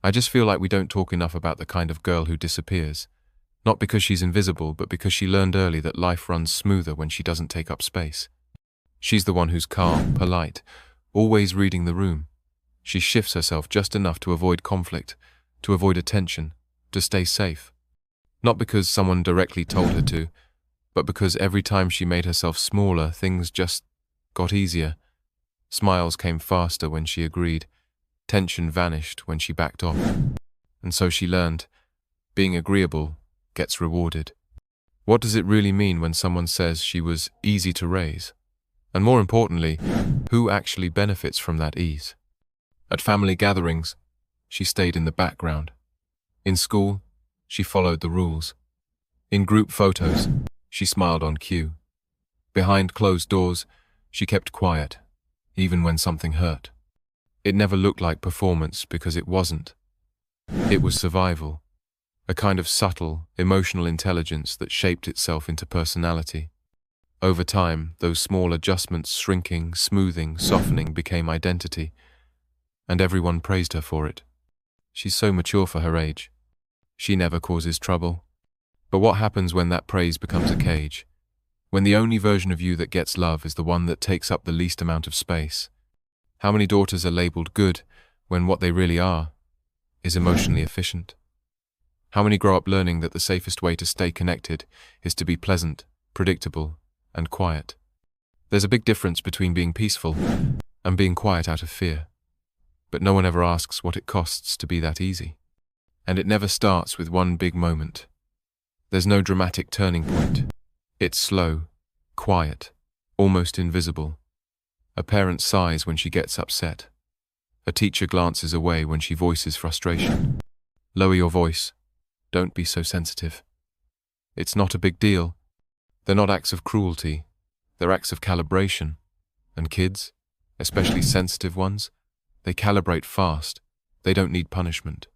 I just feel like we don't talk enough about the kind of girl who disappears. Not because she's invisible, but because she learned early that life runs smoother when she doesn't take up space. She's the one who's calm, polite, always reading the room. She shifts herself just enough to avoid conflict, to avoid attention, to stay safe. Not because someone directly told her to, but because every time she made herself smaller, things just got easier. Smiles came faster when she agreed. Tension vanished when she backed off. And so she learned, being agreeable gets rewarded. What does it really mean when someone says she was easy to raise? And more importantly, who actually benefits from that ease? At family gatherings, she stayed in the background. In school, she followed the rules. In group photos, she smiled on cue. Behind closed doors, she kept quiet, even when something hurt. It never looked like performance because it wasn't. It was survival, a kind of subtle, emotional intelligence that shaped itself into personality. Over time, those small adjustments, shrinking, smoothing, softening, became identity, and everyone praised her for it. She's so mature for her age. She never causes trouble. But what happens when that praise becomes a cage? When the only version of you that gets love is the one that takes up the least amount of space? How many daughters are labeled good when what they really are is emotionally efficient? How many grow up learning that the safest way to stay connected is to be pleasant, predictable, and quiet? There's a big difference between being peaceful and being quiet out of fear. But no one ever asks what it costs to be that easy. And it never starts with one big moment. There's no dramatic turning point. It's slow, quiet, almost invisible. A parent sighs when she gets upset. A teacher glances away when she voices frustration. Lower your voice. Don't be so sensitive. It's not a big deal. They're not acts of cruelty. They're acts of calibration. And kids, especially sensitive ones, they calibrate fast. They don't need punishment.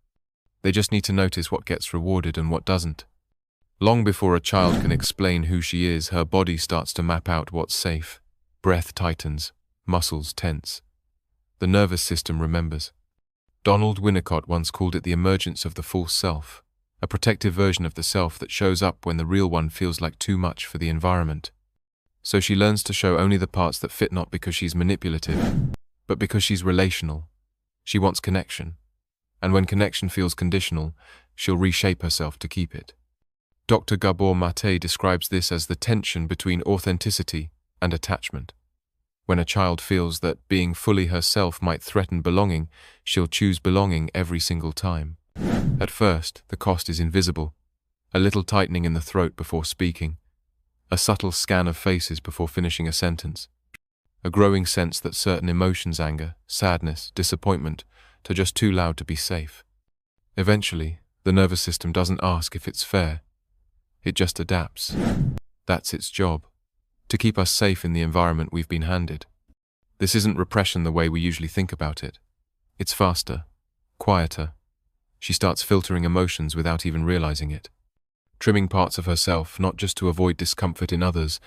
They just need to notice what gets rewarded and what doesn't. Long before a child can explain who she is, her body starts to map out what's safe. Breath tightens, muscles tense. The nervous system remembers. Donald Winnicott once called it the emergence of the false self, a protective version of the self that shows up when the real one feels like too much for the environment. So she learns to show only the parts that fit, not because she's manipulative, but because she's relational. She wants connection. And when connection feels conditional, she'll reshape herself to keep it. Dr. Gabor Mate describes this as the tension between authenticity and attachment. When a child feels that being fully herself might threaten belonging, she'll choose belonging every single time. At first, the cost is invisible. A little tightening in the throat before speaking. A subtle scan of faces before finishing a sentence. A growing sense that certain emotions, anger, sadness, disappointment, are just too loud to be safe. Eventually, the nervous system doesn't ask if it's fair. It just adapts. That's its job, to keep us safe in the environment we've been handed. This isn't repression the way we usually think about it. It's faster, quieter. She starts filtering emotions without even realizing it. Trimming parts of herself, not just to avoid discomfort in others,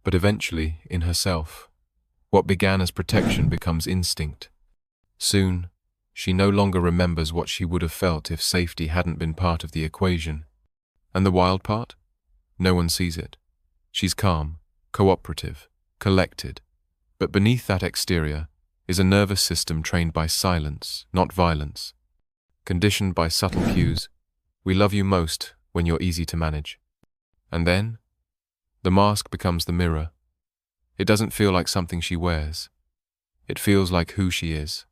but eventually in herself. What began as protection becomes instinct. Soon, she no longer remembers what she would have felt if safety hadn't been part of the equation. And the wild part? No one sees it. She's calm, cooperative, collected. But beneath that exterior is a nervous system trained by silence, not violence. Conditioned by subtle cues, we love you most when you're easy to manage. And then, the mask becomes the mirror. It doesn't feel like something she wears. It feels like who she is.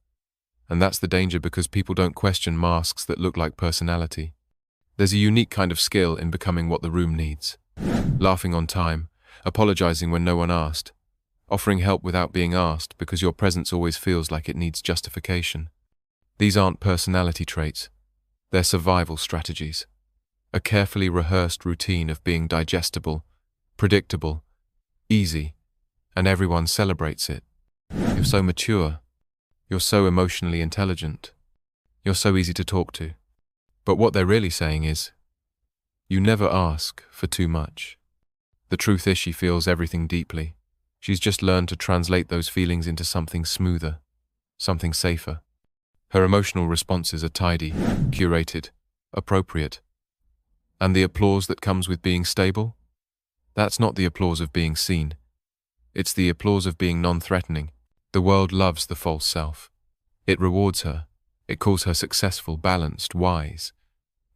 And that's the danger, because people don't question masks that look like personality. There's a unique kind of skill in becoming what the room needs. Laughing on time, apologizing when no one asked, offering help without being asked because your presence always feels like it needs justification. These aren't personality traits. They're survival strategies. A carefully rehearsed routine of being digestible, predictable, easy, and everyone celebrates it. You're so mature. You're so emotionally intelligent. You're so easy to talk to. But what they're really saying is, you never ask for too much. The truth is, she feels everything deeply. She's just learned to translate those feelings into something smoother, something safer. Her emotional responses are tidy, curated, appropriate. And the applause that comes with being stable? That's not the applause of being seen. It's the applause of being non-threatening. The world loves the false self. It rewards her. It calls her successful, balanced, wise.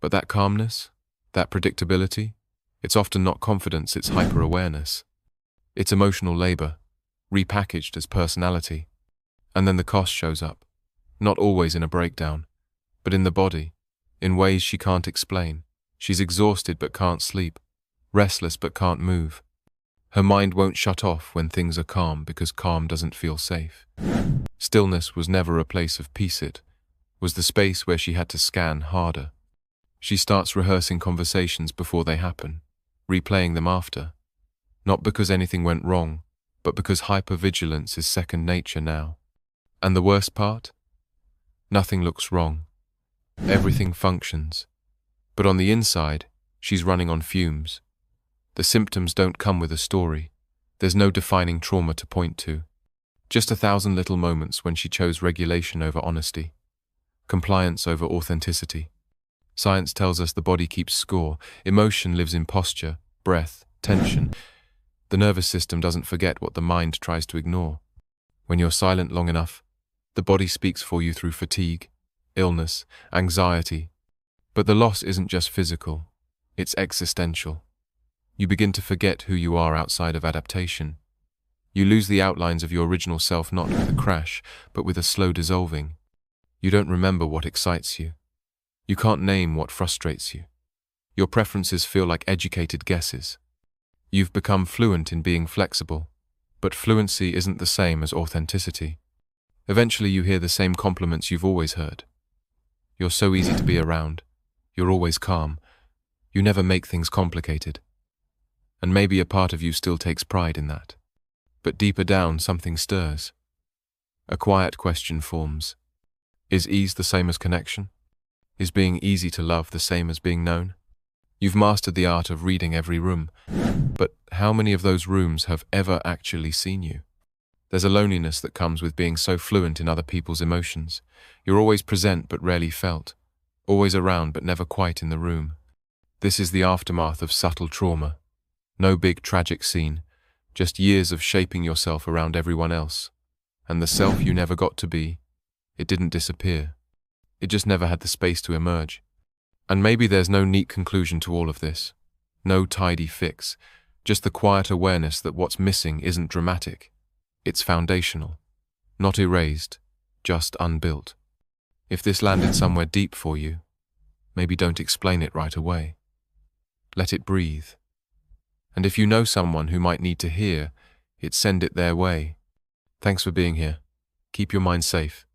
But that calmness, that predictability, it's often not confidence, it's hyper-awareness. It's emotional labor, repackaged as personality. And then the cost shows up, not always in a breakdown, but in the body, in ways she can't explain. She's exhausted but can't sleep, restless but can't move. Her mind won't shut off when things are calm because calm doesn't feel safe. Stillness was never a place of peace, it was the space where she had to scan harder. She starts rehearsing conversations before they happen, replaying them after. Not because anything went wrong, but because hypervigilance is second nature now. And the worst part? Nothing looks wrong. Everything functions. But on the inside, she's running on fumes. The symptoms don't come with a story. There's no defining trauma to point to. Just 1,000 little moments when she chose regulation over honesty, compliance over authenticity. Science tells us the body keeps score. Emotion lives in posture, breath, tension. The nervous system doesn't forget what the mind tries to ignore. When you're silent long enough, the body speaks for you through fatigue, illness, anxiety. But the loss isn't just physical, it's existential. You begin to forget who you are outside of adaptation. You lose the outlines of your original self not with a crash, but with a slow dissolving. You don't remember what excites you. You can't name what frustrates you. Your preferences feel like educated guesses. You've become fluent in being flexible, but fluency isn't the same as authenticity. Eventually you hear the same compliments you've always heard. You're so easy to be around. You're always calm. You never make things complicated. And maybe a part of you still takes pride in that. But deeper down, something stirs. A quiet question forms. Is ease the same as connection? Is being easy to love the same as being known? You've mastered the art of reading every room, but how many of those rooms have ever actually seen you? There's a loneliness that comes with being so fluent in other people's emotions. You're always present but rarely felt, always around but never quite in the room. This is the aftermath of subtle trauma. No big tragic scene, just years of shaping yourself around everyone else. And the self you never got to be, it didn't disappear. It just never had the space to emerge. And maybe there's no neat conclusion to all of this. No tidy fix. Just the quiet awareness that what's missing isn't dramatic. It's foundational. Not erased, just unbuilt. If this landed somewhere deep for you, maybe don't explain it right away. Let it breathe. And if you know someone who might need to hear it, send it their way. Thanks for being here. Keep your mind safe.